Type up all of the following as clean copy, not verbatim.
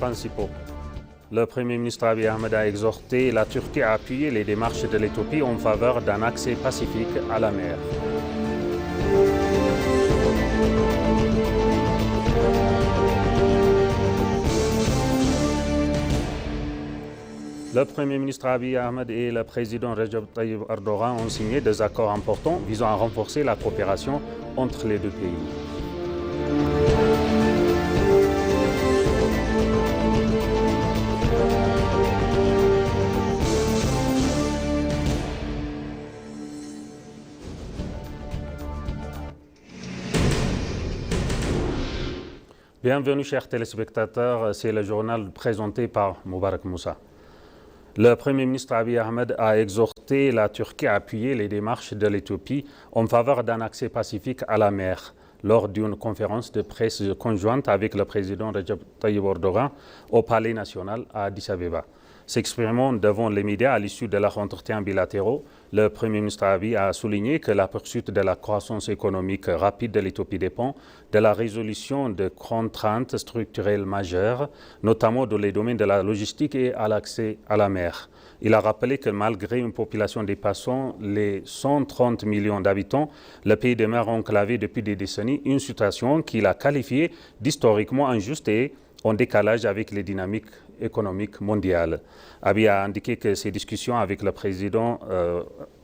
principaux. Le Premier ministre Abiy Ahmed a exhorté la Turquie à appuyer les démarches de l'Éthiopie en faveur d'un accès pacifique à la mer. Le Premier ministre Abiy Ahmed et le président Recep Tayyip Erdogan ont signé des accords importants visant à renforcer la coopération entre les deux pays. Bienvenue chers téléspectateurs, c'est le journal présenté par Moubarak Moussa. Le Premier ministre Abiy Ahmed a exhorté la Turquie à appuyer les démarches de l'Éthiopie en faveur d'un accès pacifique à la mer lors d'une conférence de presse conjointe avec le président Recep Tayyip Erdogan au Palais national à Addis Abeba. S'exprimant devant les médias à l'issue de leurs entretiens bilatéraux, le Premier ministre Abiy a souligné que la poursuite de la croissance économique rapide de l'Éthiopie dépend de la résolution de contraintes structurelles majeures, notamment dans les domaines de la logistique et à l'accès à la mer. Il a rappelé que malgré une population dépassant les 130 millions d'habitants, le pays demeure enclavé depuis des décennies, une situation qu'il a qualifiée d'historiquement injuste et en décalage avec les dynamiques économiques mondiales. Abiy a indiqué que ces discussions avec le président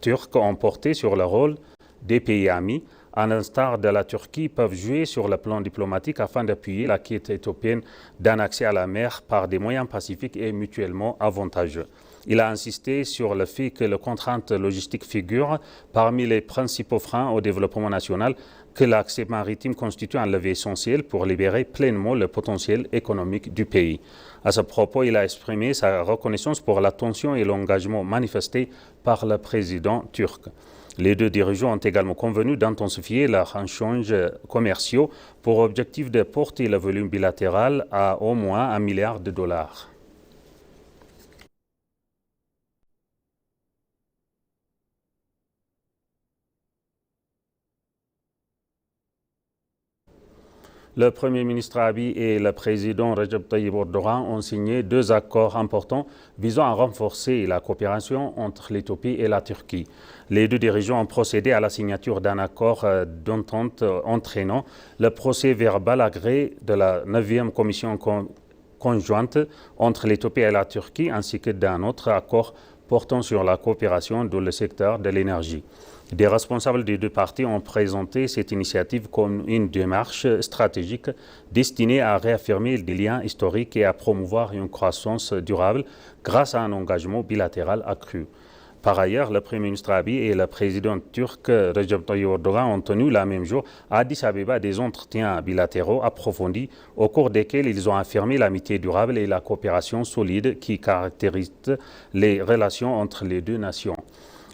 turc ont porté sur le rôle des pays amis, à l'instar de la Turquie, peuvent jouer sur le plan diplomatique afin d'appuyer la quête éthiopienne d'un accès à la mer par des moyens pacifiques et mutuellement avantageux. Il a insisté sur le fait que les contraintes logistiques figurent parmi les principaux freins au développement national, que l'accès maritime constitue un levier essentiel pour libérer pleinement le potentiel économique du pays. À ce propos, il a exprimé sa reconnaissance pour l'attention et l'engagement manifestés par le président turc. Les deux dirigeants ont également convenu d'intensifier leurs échanges commerciaux pour objectif de porter le volume bilatéral à au moins $1 milliard. Le Premier ministre Abiy et le président Recep Tayyip Erdogan ont signé deux accords importants visant à renforcer la coopération entre l'Éthiopie et la Turquie. Les deux dirigeants ont procédé à la signature d'un accord d'entente entraînant le procès verbal agréé de la 9e commission conjointe entre l'Éthiopie et la Turquie, ainsi que d'un autre accord portant sur la coopération dans le secteur de l'énergie. Des responsables des deux parties ont présenté cette initiative comme une démarche stratégique destinée à réaffirmer des liens historiques et à promouvoir une croissance durable grâce à un engagement bilatéral accru. Par ailleurs, le Premier ministre Abiy et le président turc Recep Tayyip Erdogan ont tenu le même jour à Addis Abeba des entretiens bilatéraux approfondis au cours desquels ils ont affirmé l'amitié durable et la coopération solide qui caractérisent les relations entre les deux nations.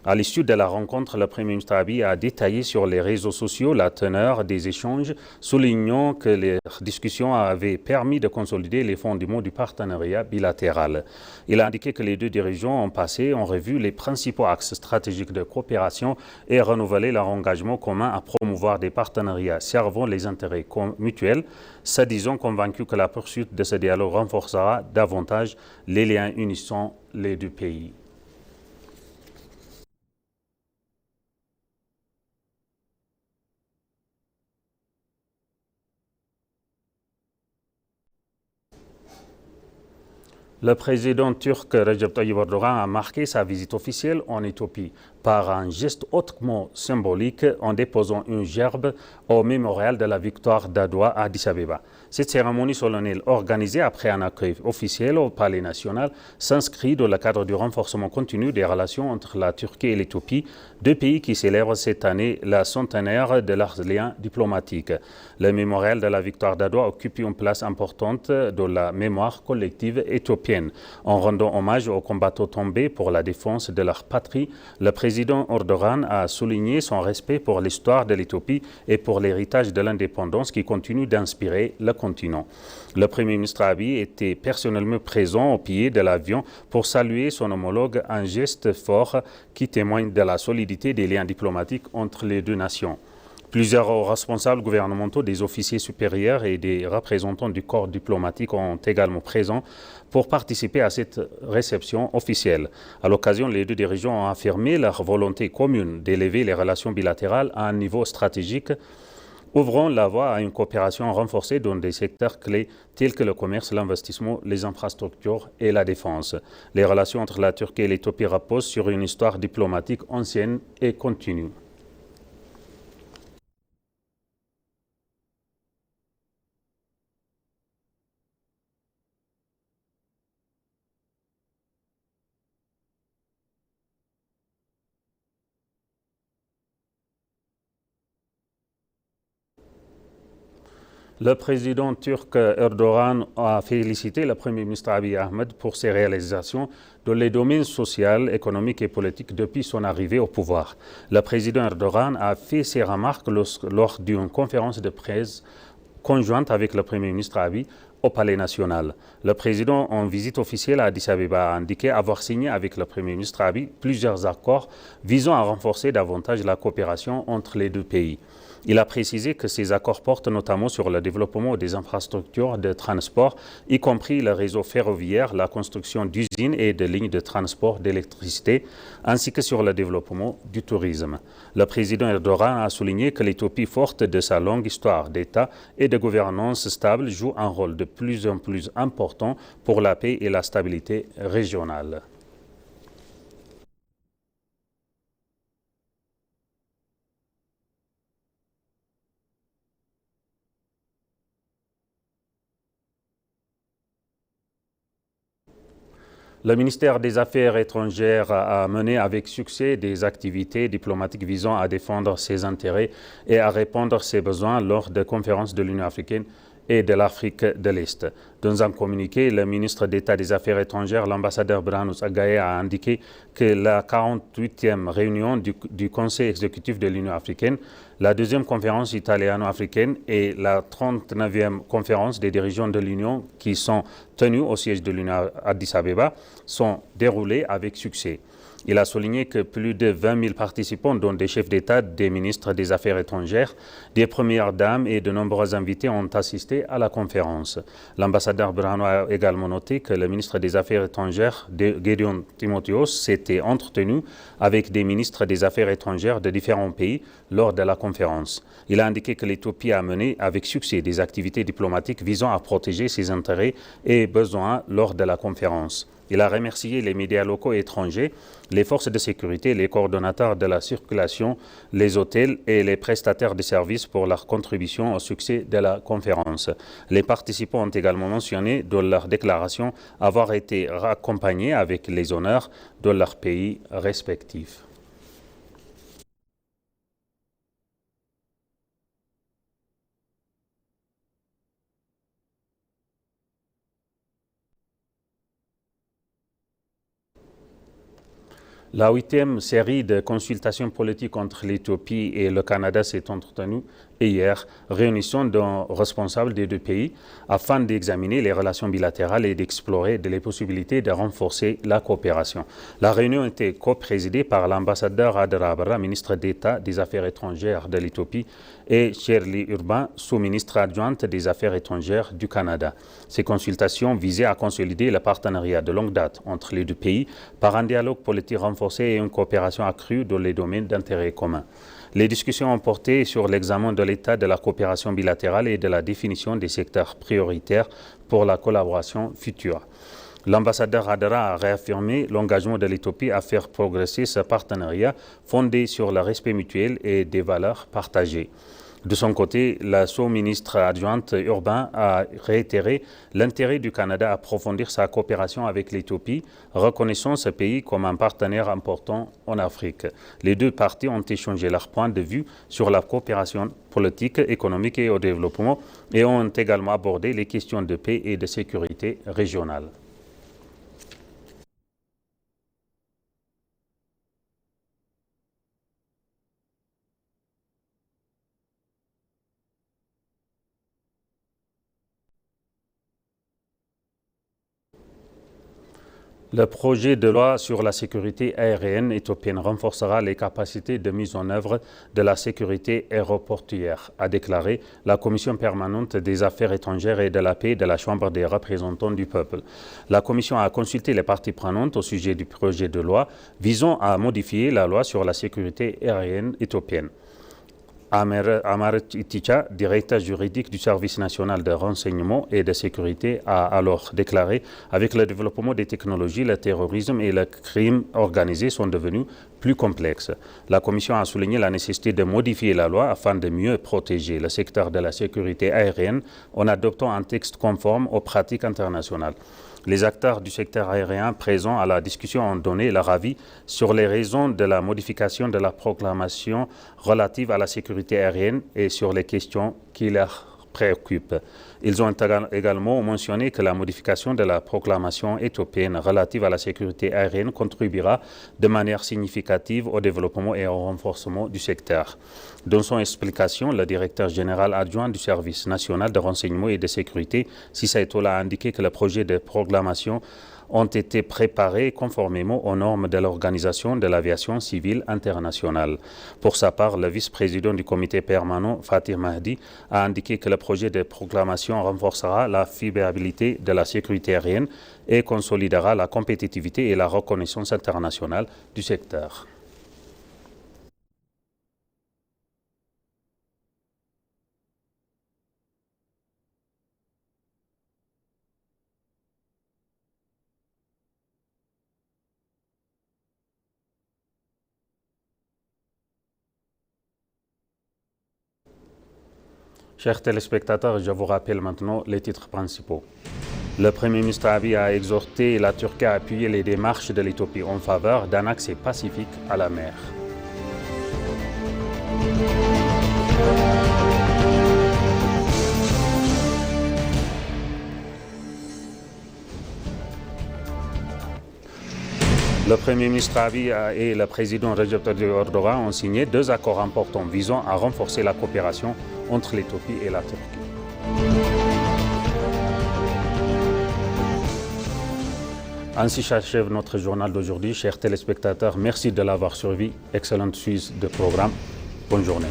À l'issue de la rencontre, le Premier ministre Abiy a détaillé sur les réseaux sociaux la teneur des échanges, soulignant que les discussions avaient permis de consolider les fondements du partenariat bilatéral. Il a indiqué que les deux dirigeants ont passé en revue les principaux axes stratégiques de coopération et renouvelé leur engagement commun à promouvoir des partenariats servant les intérêts mutuels, se disant convaincus que la poursuite de ce dialogue renforcera davantage les liens unissant les deux pays. Le président turc Recep Tayyip Erdogan a marqué sa visite officielle en Éthiopie par un geste hautement symbolique en déposant une gerbe au mémorial de la victoire d'Adwa à Addis Abeba. Cette cérémonie solennelle, organisée après un accueil officiel au Palais national, s'inscrit dans le cadre du renforcement continu des relations entre la Turquie et l'Éthiopie, deux pays qui célèbrent cette année la centenaire de leurs liens diplomatiques. Le mémorial de la victoire d'Adwa occupe une place importante dans la mémoire collective éthiopienne. En rendant hommage aux combattants tombés pour la défense de leur patrie, le président Erdogan a souligné son respect pour l'histoire de l'Éthiopie et pour l'héritage de l'indépendance qui continue d'inspirer le continent. Le Premier ministre Abiy était personnellement présent au pied de l'avion pour saluer son homologue, un geste fort qui témoigne de la solidité des liens diplomatiques entre les deux nations. Plusieurs responsables gouvernementaux, des officiers supérieurs et des représentants du corps diplomatique ont également présents pour participer à cette réception officielle. À l'occasion, les deux dirigeants ont affirmé leur volonté commune d'élever les relations bilatérales à un niveau stratégique, ouvrant la voie à une coopération renforcée dans des secteurs clés tels que le commerce, l'investissement, les infrastructures et la défense. Les relations entre la Turquie et l'Éthiopie reposent sur une histoire diplomatique ancienne et continue. Le président turc Erdogan a félicité le Premier ministre Abiy Ahmed pour ses réalisations dans les domaines social, économique et politique depuis son arrivée au pouvoir. Le président Erdogan a fait ses remarques lors d'une conférence de presse conjointe avec le Premier ministre Abiy au Palais national. Le président, en visite officielle à Addis Abeba, a indiqué avoir signé avec le Premier ministre Abiy plusieurs accords visant à renforcer davantage la coopération entre les deux pays. Il a précisé que ces accords portent notamment sur le développement des infrastructures de transport, y compris le réseau ferroviaire, la construction d'usines et de lignes de transport d'électricité, ainsi que sur le développement du tourisme. Le président Erdogan a souligné que l'Éthiopie, forte de sa longue histoire d'État et de gouvernance stable, joue un rôle de plus en plus important pour la paix et la stabilité régionale. Le ministère des Affaires étrangères a mené avec succès des activités diplomatiques visant à défendre ses intérêts et à répondre à ses besoins lors de conférences de l'Union africaine et de l'Afrique de l'Est. Dans un communiqué, le ministre d'État des Affaires étrangères, l'ambassadeur Branus Agaye, a indiqué que la 48e réunion du Conseil exécutif de l'Union africaine, la deuxième conférence italiano-africaine et la 39e conférence des dirigeants de l'Union qui sont tenues au siège de l'Union à Addis Abeba sont déroulées avec succès. Il a souligné que plus de 20 000 participants, dont des chefs d'État, des ministres des Affaires étrangères, des premières dames et de nombreux invités ont assisté à la conférence. L'ambassadeur Brano a également noté que le ministre des Affaires étrangères, Gedeon Timotheos, s'était entretenu avec des ministres des Affaires étrangères de différents pays lors de la conférence. Il a indiqué que l'Éthiopie a mené avec succès des activités diplomatiques visant à protéger ses intérêts et besoins lors de la conférence. Il a remercié les médias locaux et étrangers, les forces de sécurité, les coordonnateurs de la circulation, les hôtels et les prestataires de services pour leur contribution au succès de la conférence. Les participants ont également mentionné dans leur déclaration avoir été accompagnés avec les honneurs de leurs pays respectifs. La 8e série de consultations politiques entre l'Éthiopie et le Canada s'est entretenue hier, réunissant des responsables des deux pays afin d'examiner les relations bilatérales et d'explorer les possibilités de renforcer la coopération. La réunion était co-présidée par l'ambassadeur Adra Abra, ministre d'État des Affaires étrangères de l'Éthiopie, et Shirley Urban, sous-ministre adjointe des Affaires étrangères du Canada. Ces consultations visaient à consolider le partenariat de longue date entre les deux pays par un dialogue politique renforcé et une coopération accrue dans les domaines d'intérêt commun. Les discussions ont porté sur l'examen de l'état de la coopération bilatérale et de la définition des secteurs prioritaires pour la collaboration future. L'ambassadeur Adra a réaffirmé l'engagement de l'Éthiopie à faire progresser ce partenariat fondé sur le respect mutuel et des valeurs partagées. De son côté, la sous-ministre adjointe Urbain a réitéré l'intérêt du Canada à approfondir sa coopération avec l'Éthiopie, reconnaissant ce pays comme un partenaire important en Afrique. Les deux parties ont échangé leurs points de vue sur la coopération politique, économique et au développement et ont également abordé les questions de paix et de sécurité régionale. Le projet de loi sur la sécurité aérienne éthiopienne renforcera les capacités de mise en œuvre de la sécurité aéroportuaire, a déclaré la Commission permanente des affaires étrangères et de la paix de la Chambre des représentants du peuple. La Commission a consulté les parties prenantes au sujet du projet de loi visant à modifier la loi sur la sécurité aérienne éthiopienne. Amar Iticha, directeur juridique du Service national de renseignement et de sécurité, a alors déclaré « Avec le développement des technologies, le terrorisme et le crime organisé sont devenus plus complexes. La Commission a souligné la nécessité de modifier la loi afin de mieux protéger le secteur de la sécurité aérienne en adoptant un texte conforme aux pratiques internationales. Les acteurs du secteur aérien présents à la discussion ont donné leur avis sur les raisons de la modification de la proclamation relative à la sécurité aérienne et sur les questions qui leur préoccupent. Ils ont également mentionné que la modification de la proclamation éthiopienne relative à la sécurité aérienne contribuera de manière significative au développement et au renforcement du secteur. Dans son explication, le directeur général adjoint du Service national de renseignement et de sécurité, Sissa Etola, a indiqué que le projet de proclamation ont été préparés conformément aux normes de l'Organisation de l'aviation civile internationale. Pour sa part, le vice-président du comité permanent, Fatih Mahdi, a indiqué que le projet de proclamation renforcera la fiabilité de la sécurité aérienne et consolidera la compétitivité et la reconnaissance internationale du secteur. Chers téléspectateurs, je vous rappelle maintenant les titres principaux. Le Premier ministre Abiy a exhorté la Turquie à appuyer les démarches de l'Éthiopie en faveur d'un accès pacifique à la mer. Le Premier ministre Abiy et le président Recep Tayyip Erdogan ont signé 2 accords importants visant à renforcer la coopération entre l'Éthiopie et la Turquie. Ainsi s'achève notre journal d'aujourd'hui. Chers téléspectateurs, merci de l'avoir suivi. Excellente suite de programme. Bonne journée.